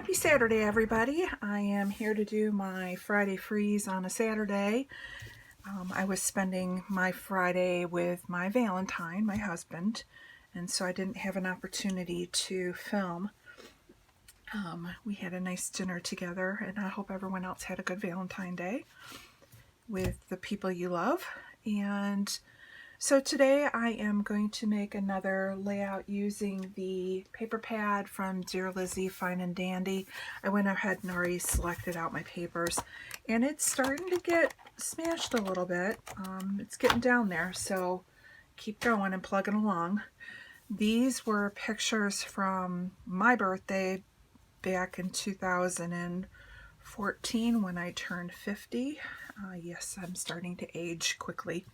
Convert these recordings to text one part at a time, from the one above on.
Happy Saturday, everybody. I am here to do my Friday freeze on a Saturday. I was spending my Friday with my Valentine, my husband, and so I didn't have an opportunity to film. We had a nice dinner together, and I hope everyone else had a good Valentine Day with the people you love. And so today I am going to make another layout using the paper pad from Dear Lizzie Fine and Dandy. I went ahead and already selected out my papers, and it's starting to get smashed a little bit. It's getting down there, so keep going and plugging along. These were pictures from my birthday back in 2014 when I turned 50. Yes, I'm starting to age quickly.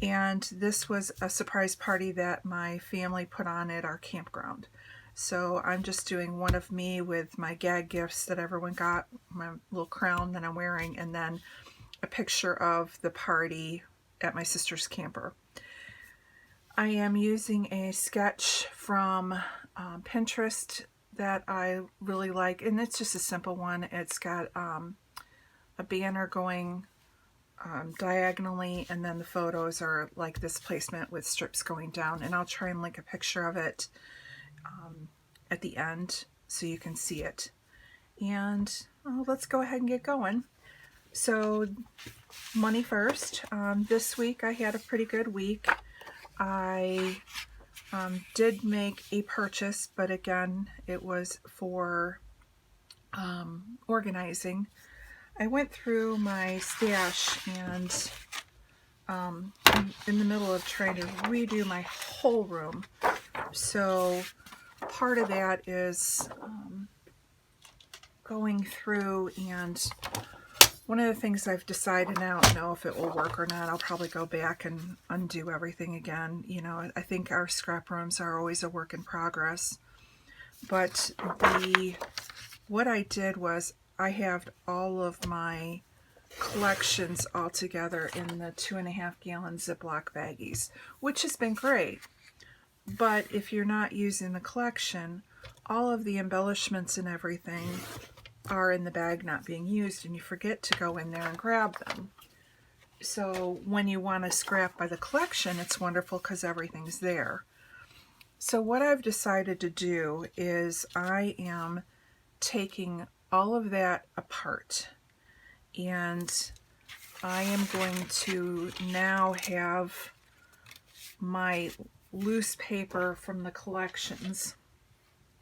And this was a surprise party that my family put on at our campground. So I'm just doing one of me with my gag gifts that everyone got, my little crown that I'm wearing, and then a picture of the party at my sister's camper. I am using a sketch from Pinterest that I really like, and it's just a simple one. It's got a banner going diagonally, and then the photos are like this placement with strips going down, and I'll try and link a picture of it at the end so you can see it. And let's go ahead and get going. So money first. This week I had a pretty good week. I did make a purchase, but again it was for organizing. I went through my stash and in the middle of trying to redo my whole room. So part of that is going through, and one of the things I've decided, and I don't know if it will work or not, I'll probably go back and undo everything again. You know, I think our scrap rooms are always a work in progress. But what I did was I have all of my collections all together in the 2.5 gallon Ziploc baggies, which has been great. But if you're not using the collection, all of the embellishments and everything are in the bag not being used, and you forget to go in there and grab them. So when you want to scrap by the collection, it's wonderful because everything's there. So what I've decided to do is I am taking all of that apart, and I am going to now have my loose paper from the collections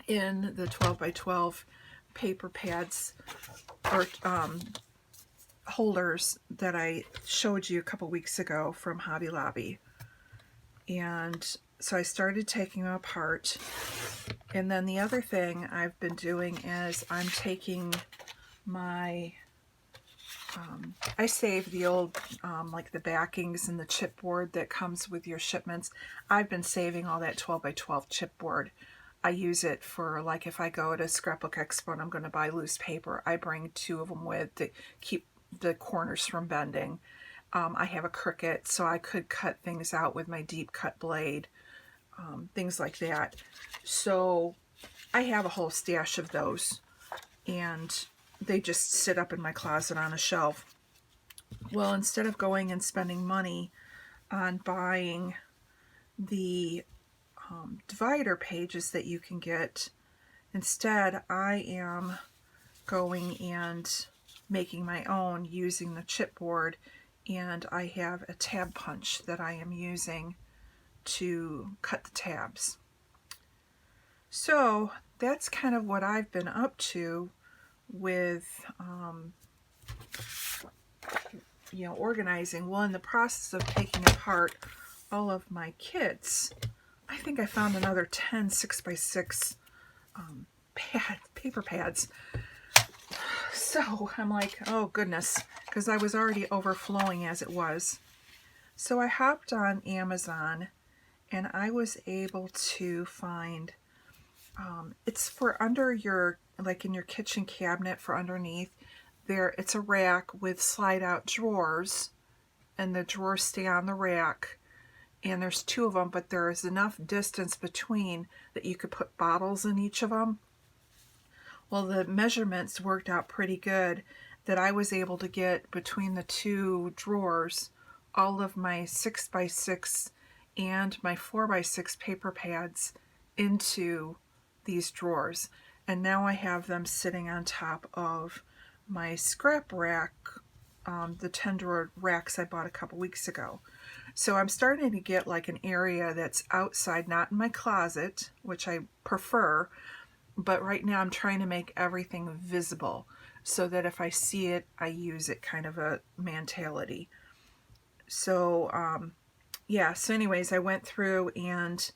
in the 12 by 12 paper pads or holders that I showed you a couple weeks ago from Hobby Lobby. And so I started taking them apart. And then the other thing I've been doing is I'm taking my, I save the old, like the backings and the chipboard that comes with your shipments. I've been saving all that 12 by 12 chipboard. I use it for, like, if I go to Scrapbook Expo and I'm going to buy loose paper, I bring 2 of them with to keep the corners from bending. I have a Cricut, so I could cut things out with my deep cut blade. Things like that. So I have a whole stash of those, and they just sit up in my closet on a shelf. Well, instead of going and spending money on buying the divider pages that you can get, instead I am going and making my own using the chipboard, and I have a tab punch that I am using to cut the tabs. So that's kind of what I've been up to with organizing. Well, in the process of taking apart all of my kits, I think I found another 10 6x6 paper pads. So I'm like, oh goodness, because I was already overflowing as it was. So I hopped on Amazon, and I was able to find, it's for under your, like in your kitchen cabinet for underneath there, it's a rack with slide out drawers, and the drawers stay on the rack, and there's 2 of them, but there is enough distance between that you could put bottles in each of them. Well, the measurements worked out pretty good, that I was able to get between the two drawers all of my 6x6 and my 4x6 paper pads into these drawers. And now I have them sitting on top of my scrap rack, the 10 drawer racks I bought a couple weeks ago. So I'm starting to get like an area that's outside, not in my closet, which I prefer, but right now I'm trying to make everything visible so that if I see it, I use it, kind of a mentality. So, yeah, so anyways, I went through and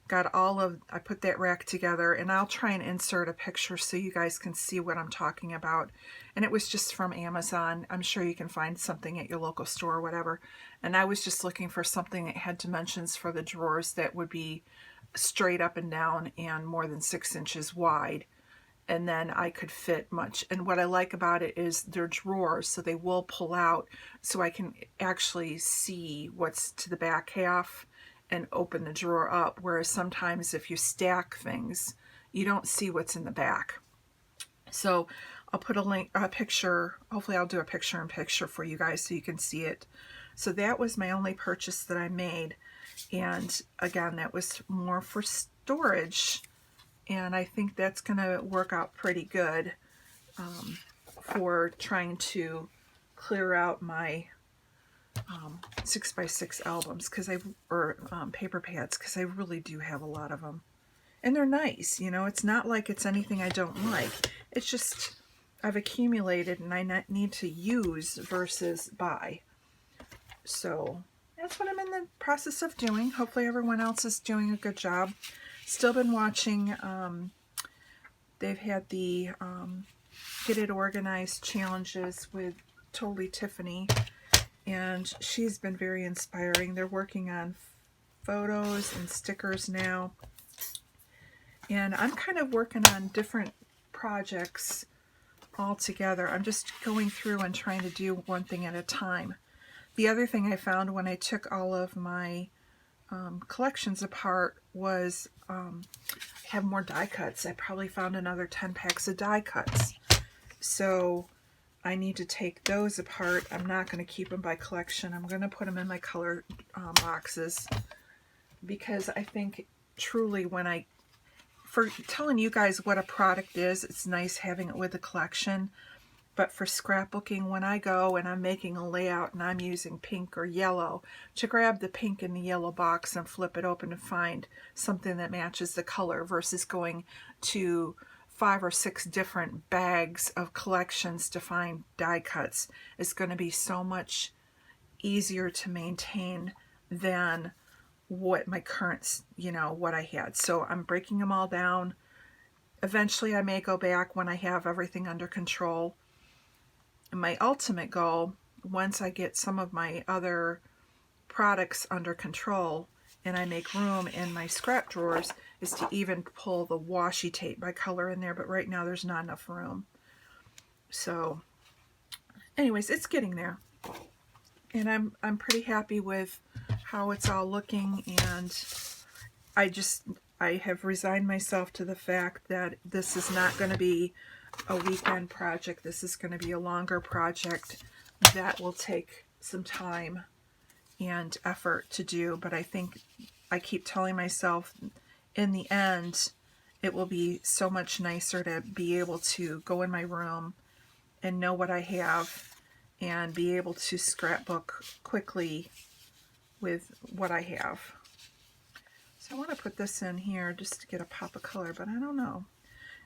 got I put that rack together, and I'll try and insert a picture so you guys can see what I'm talking about. And it was just from Amazon. I'm sure you can find something at your local store or whatever. And I was just looking for something that had dimensions for the drawers that would be straight up and down and more than 6 inches wide. And then I could fit much. And what I like about it is they're drawers, so they will pull out, so I can actually see what's to the back half and open the drawer up. Whereas sometimes if you stack things, you don't see what's in the back. So I'll put a picture. Hopefully I'll do a picture-in-picture for you guys so you can see it. So that was my only purchase that I made. And again, that was more for storage. And I think that's going to work out pretty good for trying to clear out my 6x6 albums, or paper pads, because I really do have a lot of them. And they're nice, you know, it's not like it's anything I don't like. It's just I've accumulated and I need to use versus buy. So that's what I'm in the process of doing. Hopefully everyone else is doing a good job. Still been watching, they've had the Get It Organized challenges with Totally Tiffany, and she's been very inspiring. They're working on photos and stickers now, and I'm kind of working on different projects all together. I'm just going through and trying to do one thing at a time. The other thing I found when I took all of my collections apart was I have more die cuts. I probably found another 10 packs of die cuts. So I need to take those apart. I'm not going to keep them by collection. I'm going to put them in my color boxes, because I think truly for telling you guys what a product is, it's nice having it with the collection. But for scrapbooking, when I go and I'm making a layout and I'm using pink or yellow, to grab the pink and the yellow box and flip it open and find something that matches the color versus going to 5 or 6 different bags of collections to find die cuts is going to be so much easier to maintain than what my current, what I had. So I'm breaking them all down. Eventually I may go back when I have everything under control. My ultimate goal, once I get some of my other products under control and I make room in my scrap drawers, is to even pull the washi tape by color in there, but right now there's not enough room. So anyways, it's getting there. And I'm pretty happy with how it's all looking, and I have resigned myself to the fact that this is not going to be a weekend project. This is going to be a longer project that will take some time and effort to do, but I think I keep telling myself in the end it will be so much nicer to be able to go in my room and know what I have and be able to scrapbook quickly with what I have. So I want to put this in here just to get a pop of color, but I don't know.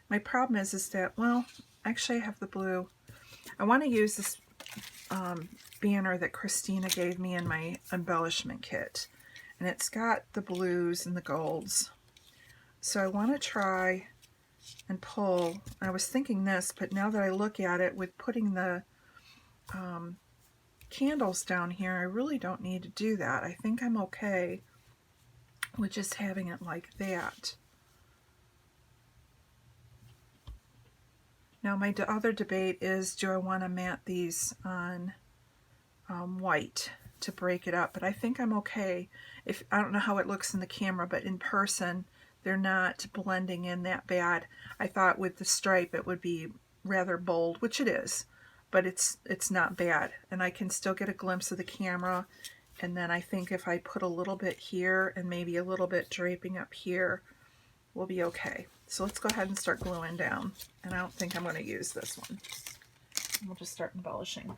My problem is that, well, actually I have the blue. I want to use this banner that Christina gave me in my embellishment kit. And it's got the blues and the golds. So I want to try and pull. I was thinking this, but now that I look at it, with putting the candles down here, I really don't need to do that. I think I'm okay with just having it like that. Now my other debate is, do I want to mat these on white to break it up? But I think I'm okay. I don't know how it looks in the camera, but in person they're not blending in that bad. I thought with the stripe it would be rather bold, which it is, but it's not bad. And I can still get a glimpse of the camera. And then I think if I put a little bit here and maybe a little bit draping up here, we'll be okay. So let's go ahead and start gluing down. And I don't think I'm going to use this one. We'll just start embellishing.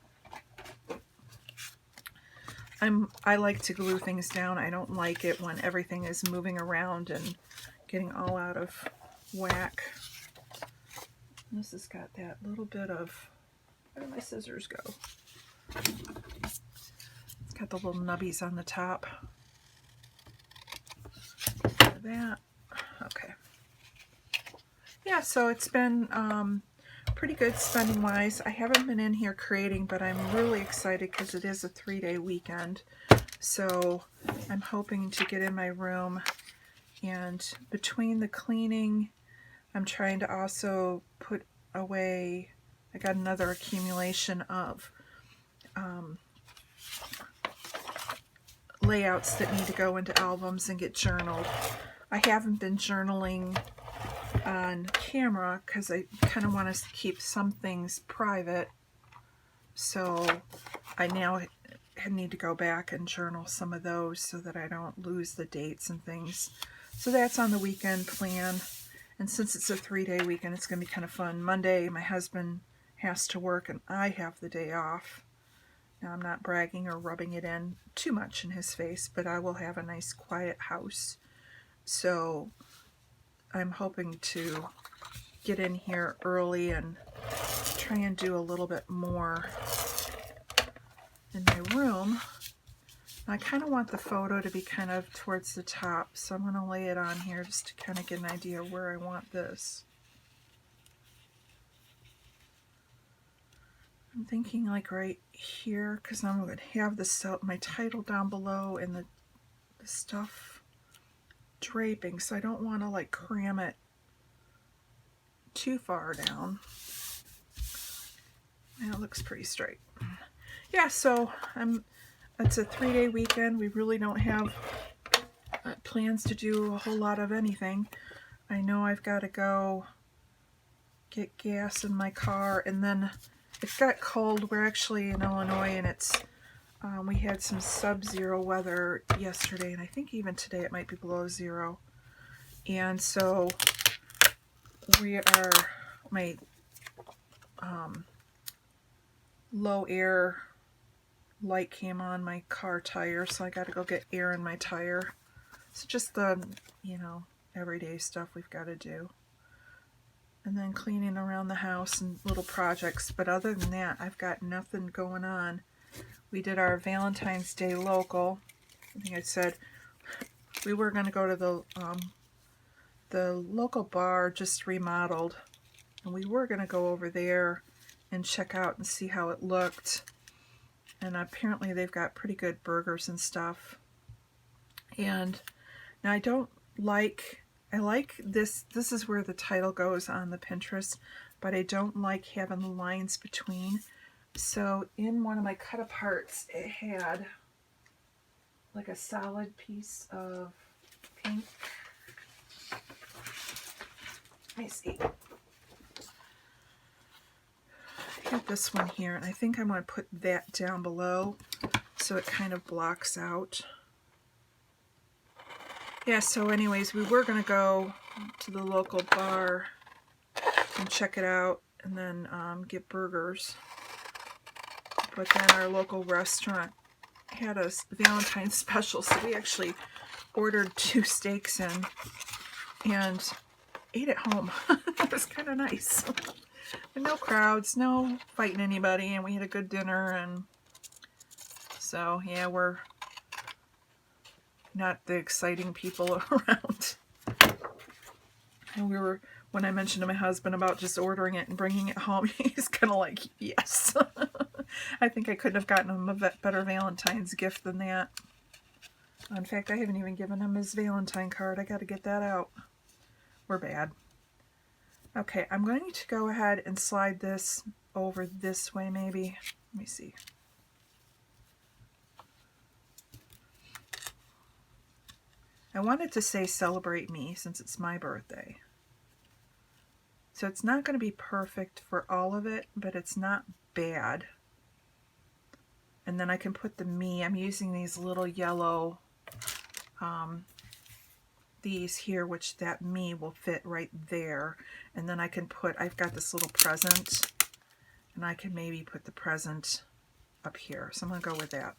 I like to glue things down. I don't like it when everything is moving around and getting all out of whack. This has got that little bit of, where did my scissors go? It's got the little nubbies on the top. Like that. Okay. Yeah, so it's been pretty good spending wise. I haven't been in here creating, but I'm really excited because it is a 3-day weekend. So I'm hoping to get in my room, and between the cleaning, I'm trying to also put away, I got another accumulation of layouts that need to go into albums and get journaled. I haven't been journaling on camera because I kind of want to keep some things private, so I now need to go back and journal some of those so that I don't lose the dates and things. So that's on the weekend plan, and since it's a 3-day weekend, it's going to be kind of fun. Monday my husband has to work and I have the day off. Now I'm not bragging or rubbing it in too much in his face, but I will have a nice quiet house. So I'm hoping to get in here early and try and do a little bit more in my room. I kind of want the photo to be kind of towards the top, so I'm going to lay it on here just to kind of get an idea of where I want this. I'm thinking like right here, because I'm going to have my title down below and the stuff draping, so I don't want to like cram it too far down. And it looks pretty straight. Yeah, so it's a 3-day weekend. We really don't have plans to do a whole lot of anything. I know I've got to go get gas in my car, and then it got cold. We're actually in Illinois, and it's we had some sub-zero weather yesterday, and I think even today it might be below zero. And so my low air light came on my car tire, so I got to go get air in my tire. So just the, everyday stuff we've got to do. And then cleaning around the house and little projects. But other than that, I've got nothing going on. We did our Valentine's Day local. I think I said we were going to go to the local bar, just remodeled. And we were going to go over there and check out and see how it looked. And apparently they've got pretty good burgers and stuff. And now I like this is where the title goes on the Pinterest, but I don't like having the lines between. So in one of my cut aparts, it had like a solid piece of pink. Let me see. I have this one here, and I think I'm going to put that down below so it kind of blocks out. Yeah, so anyways, we were going to go to the local bar and check it out and then get burgers. But then our local restaurant had a Valentine's special, so we actually ordered 2 steaks in and ate at home. It was kind of nice. But no crowds, no fighting anybody, and we had a good dinner. And so, yeah, we're not the exciting people around. And when I mentioned to my husband about just ordering it and bringing it home, he's kind of like, yes. I think I couldn't have gotten him a better Valentine's gift than that. In fact, I haven't even given him his Valentine card. I got to get that out. We're bad. Okay, I'm going to go ahead and slide this over this way maybe. Let me see. I wanted to say celebrate me since it's my birthday. So it's not going to be perfect for all of it, but it's not bad. And then I can put the me. I'm using these little yellow, these here, which that me will fit right there. And then I can put, I've got this little present, and I can maybe put the present up here. So I'm going to go with that.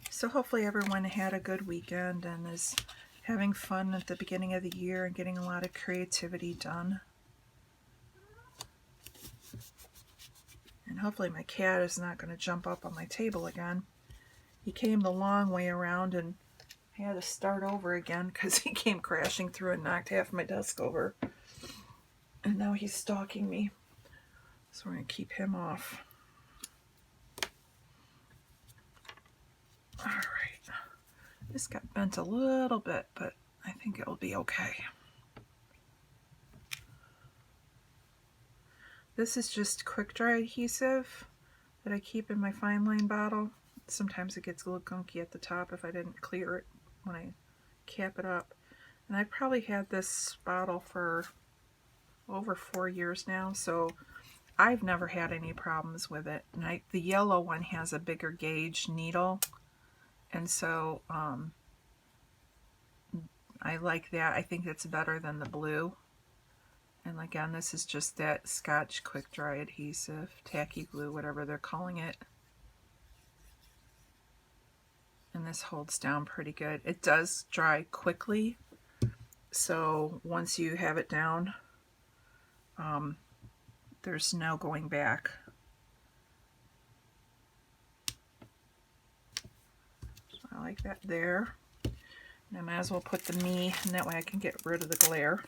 So hopefully everyone had a good weekend and is having fun at the beginning of the year and getting a lot of creativity done. And hopefully my cat is not going to jump up on my table again. He came the long way around and I had to start over again because he came crashing through and knocked half my desk over. And now he's stalking me. So we're going to keep him off. All right. This got bent a little bit, but I think it'll be okay. This is just quick dry adhesive that I keep in my fine line bottle. Sometimes it gets a little gunky at the top if I didn't clear it when I cap it up. And I've probably had this bottle for over 4 years now, so I've never had any problems with it. And the yellow one has a bigger gauge needle, and so I like that. I think it's better than the blue. And again, this is just that Scotch quick dry adhesive, tacky glue, whatever they're calling it. And this holds down pretty good. It does dry quickly, so once you have it down, there's no going back. So I like that there. And I might as well put the me, and that way I can get rid of the glare.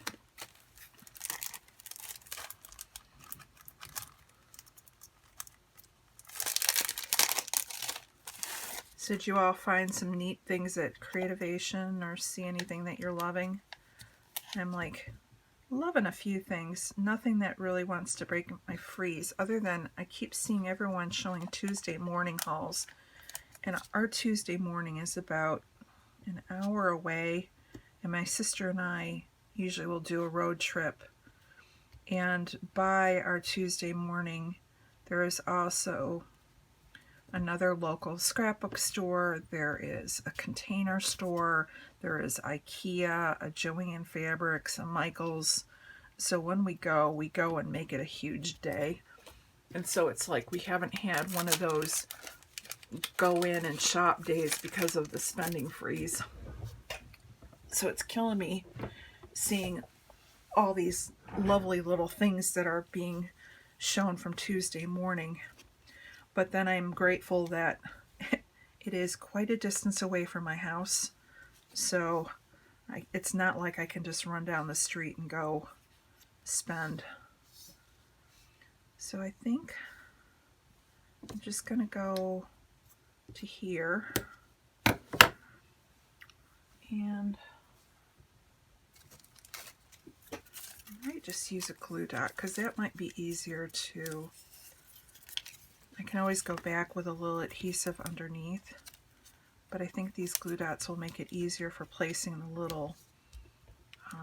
So did you all find some neat things at Creativation or see anything that you're loving? I'm like loving a few things. Nothing that really wants to break my freeze, other than I keep seeing everyone showing Tuesday morning hauls. And our Tuesday morning is about an hour away, and my sister and I usually will do a road trip. And by our Tuesday morning, there is also another local scrapbook store, there is a container store, there is IKEA, a Joann Fabrics, a Michael's. So when we go and make it a huge day. And so it's like we haven't had one of those go in and shop days because of the spending freeze. So it's killing me seeing all these lovely little things that are being shown from Tuesday morning. But then I'm grateful that it is quite a distance away from my house. So it's not like I can just run down the street and go spend. So I think I'm just going to go to here. And I might just use a glue dot because that might be easier to... I can always go back with a little adhesive underneath, but I think these glue dots will make it easier for placing the little,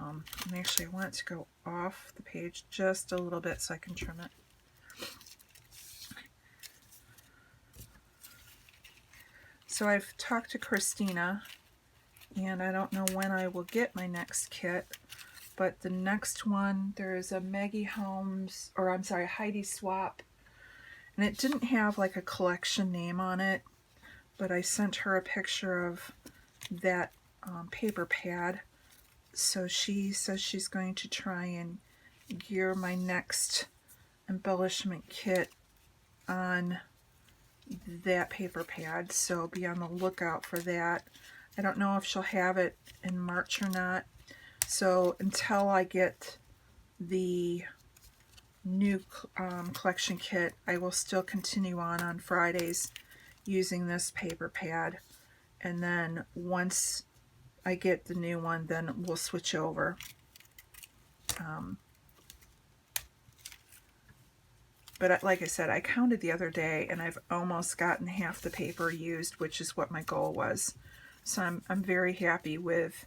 and actually I want it to go off the page just a little bit so I can trim it. So I've talked to Christina, and I don't know when I will get my next kit, but the next one, there is a Maggie Holmes, or I'm sorry, Heidi Swap. And it didn't have like a collection name on it, but I sent her a picture of that paper pad. So she says she's going to try and gear my next embellishment kit on that paper pad. So be on the lookout for that. I don't know if she'll have it in March or not. So until I get the new collection kit, I will still continue on Fridays using this paper pad, and then once I get the new one, then we'll switch over. But like I said, I counted the other day and I've almost gotten half the paper used, which is what my goal was. So I'm very happy with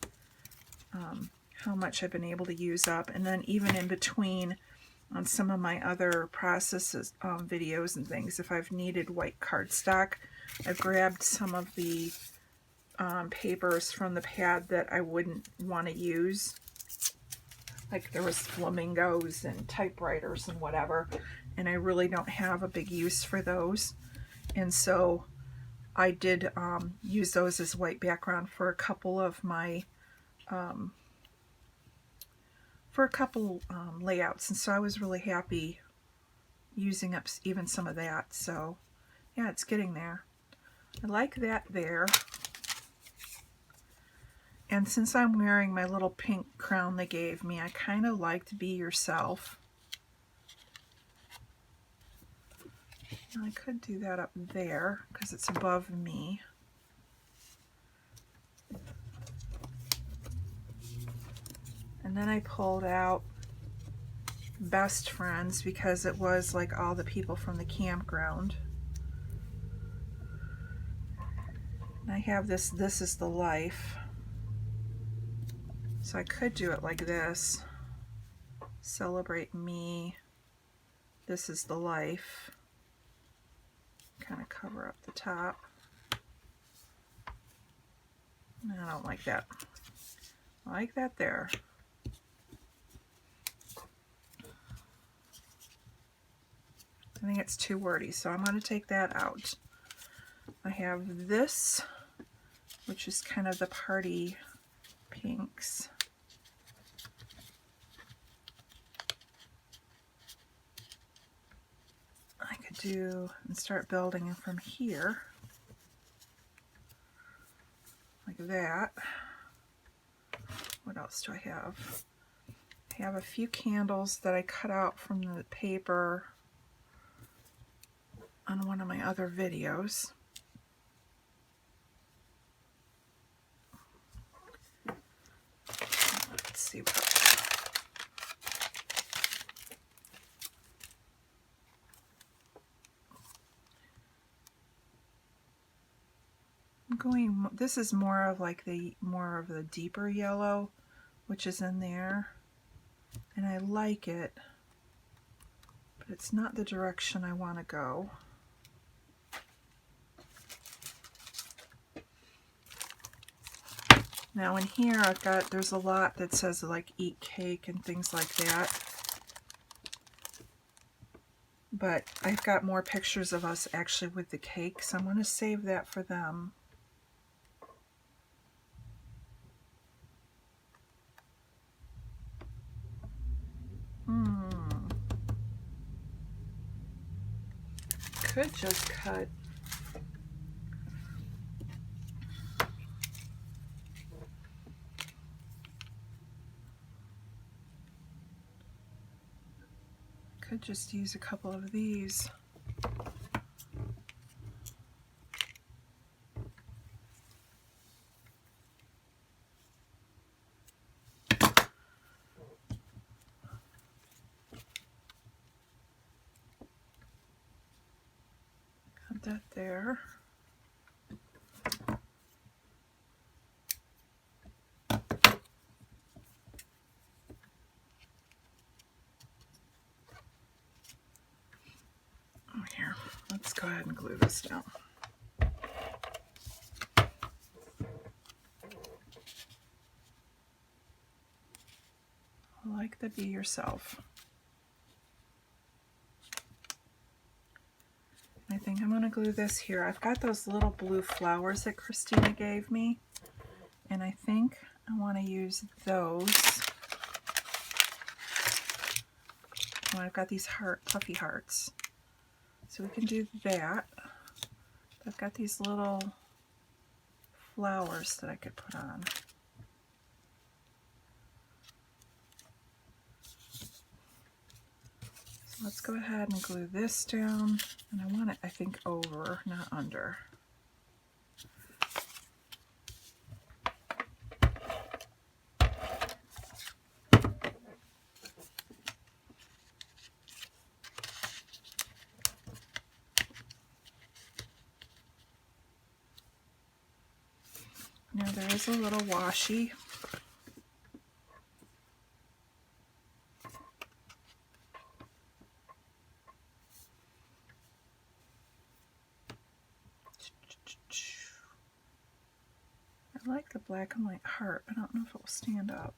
how much I've been able to use up. And then even in between on some of my other processes, videos and things, if I've needed white cardstock, I've grabbed some of the papers from the pad that I wouldn't want to use. Like there was flamingos and typewriters and whatever, and I really don't have a big use for those. And so I did use those as white background for a couple of my layouts, and so I was really happy using up even some of that. So yeah, it's getting there. I like that there. And since I'm wearing my little pink crown they gave me, I kind of liked Be Yourself. I could do that up there because it's above me. And then I pulled out Best Friends because it was like all the people from the campground. And I have This Is the Life. So I could do it like this. Celebrate me. This is the life. Kind of cover up the top. I don't like that. I like that there. I think it's too wordy, so I'm going to take that out. I have this, which is kind of the party pinks. I could do and start building it from here, like that. What else do I have? I have a few candles that I cut out from the paper on one of my other videos. Let's see what I'm going. This is more of like the deeper yellow, which is in there, and I like it, but it's not the direction I want to go. Now in here there's a lot that says like eat cake and things like that. But I've got more pictures of us actually with the cake, so I'm going to save that for them. Could just cut. Could just use a couple of these. Got that there. Here, let's go ahead and glue this down. I like the Be Yourself. I think I'm going to glue this here. I've got those little blue flowers that Christina gave me, and I think I want to use those. Oh, I've got these puffy hearts. So we can do that. I've got these little flowers that I could put on. So let's go ahead and glue this down. And I want it, I think, over, not under. Now there is a little washi. I like the black and white heart. I don't know if it will stand up.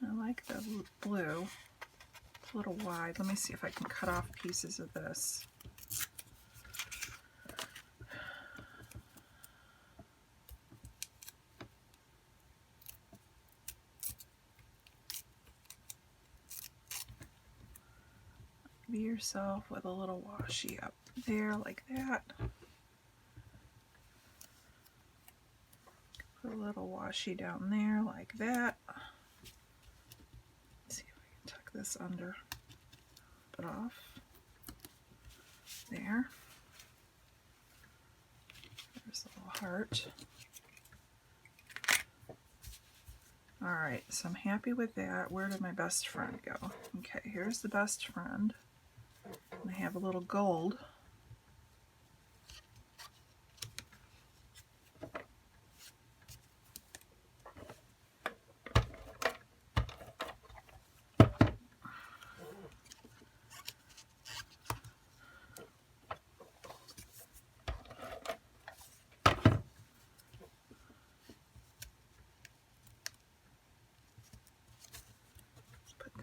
I like the blue. It's a little wide. Let me see if I can cut off pieces of this. Be yourself with a little washi up there like that. Put a little washi down there like that. Let's see if I can tuck this under. Put it off. There. There's a little heart. Alright, so I'm happy with that. Where did my best friend go? Okay, here's the best friend. And I have a little gold.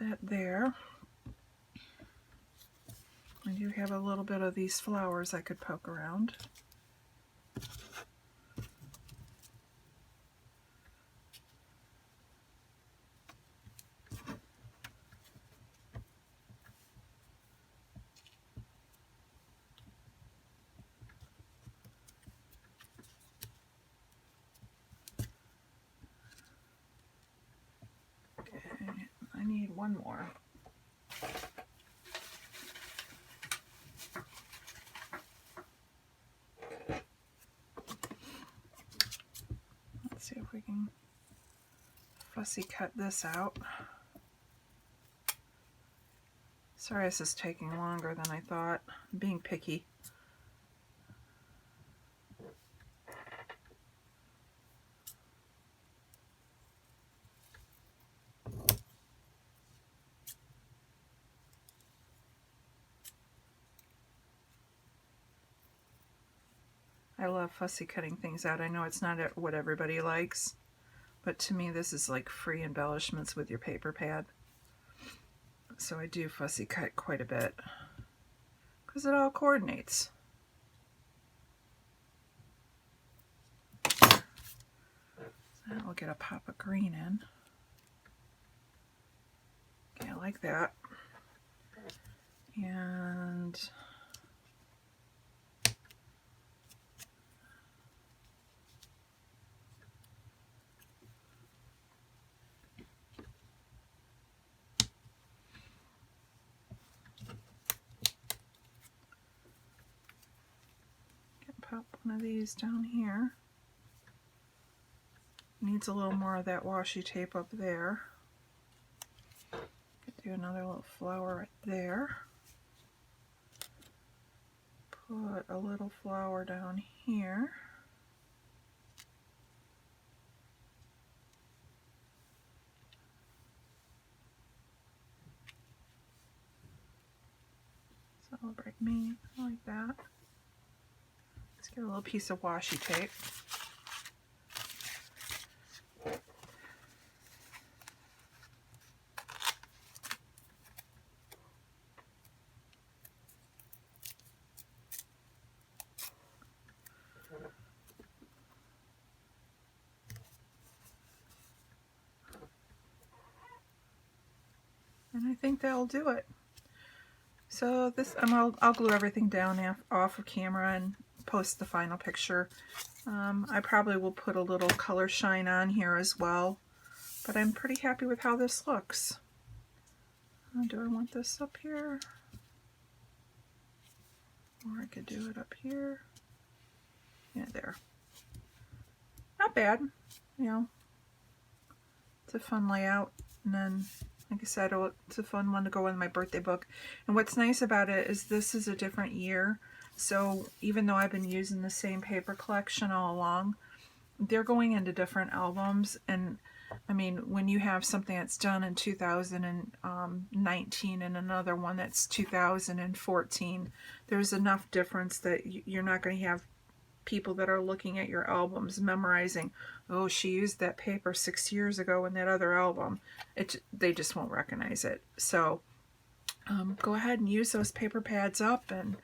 That there. I do have a little bit of these flowers I could poke around. Okay, I need one more. See if we can fussy cut this out. Sorry this is taking longer than I thought. I'm being picky. I love fussy cutting things out. I know it's not what everybody likes, but to me this is like free embellishments with your paper pad. So I do fussy cut quite a bit because it all coordinates. So we'll get a pop of green in. Okay, I like that. And pop one of these down here. Needs a little more of that washi tape up there. Could do another little flower right there. Put a little flower down here. Celebrate me, I like that. Let's get a little piece of washi tape. And I think that'll do it. So this, I'll glue everything down off of camera and post the final picture. I probably will put a little color shine on here as well, but I'm pretty happy with how this looks. Do I want this up here? Or I could do it up here. Yeah, there. Not bad, you know. It's a fun layout, and then like I said, it's a fun one to go in my birthday book. And what's nice about it is this is a different year So even though I've been using the same paper collection all along, they're going into different albums. And I mean, when you have something that's done in 2019 and another one that's 2014, there's enough difference that you're not going to have people that are looking at your albums memorizing, oh, she used that paper 6 years ago in that other album. They just won't recognize it. So go ahead and use those paper pads up and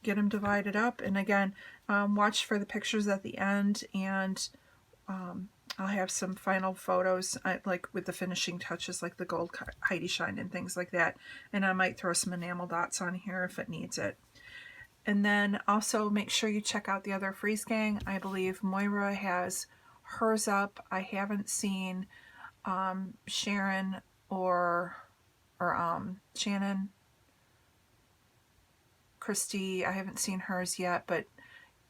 get them divided up. And again, watch for the pictures at the end, and I'll have some final photos, like with the finishing touches, like the gold Heidi shine and things like that. And I might throw some enamel dots on here if it needs it. And then also make sure you check out the other Freeze Gang. I believe Moira has hers up. I haven't seen Sharon or Shannon, Christy. I haven't seen hers yet, but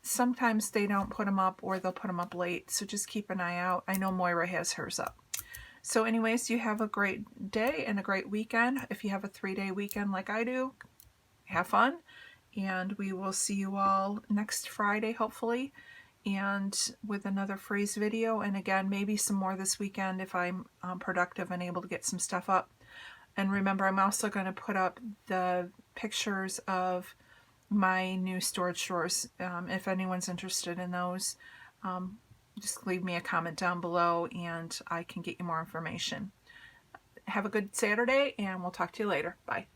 sometimes they don't put them up, or they'll put them up late. So just keep an eye out. I know Moira has hers up. So anyways, you have a great day and a great weekend. If you have a 3-day weekend like I do, have fun. And we will see you all next Friday, hopefully, and with another freeze video. And again, maybe some more this weekend if I'm productive and able to get some stuff up. And remember, I'm also going to put up the pictures of my new storage drawers. If anyone's interested in those, just leave me a comment down below and I can get you more information. Have a good Saturday, and we'll talk to you later. Bye.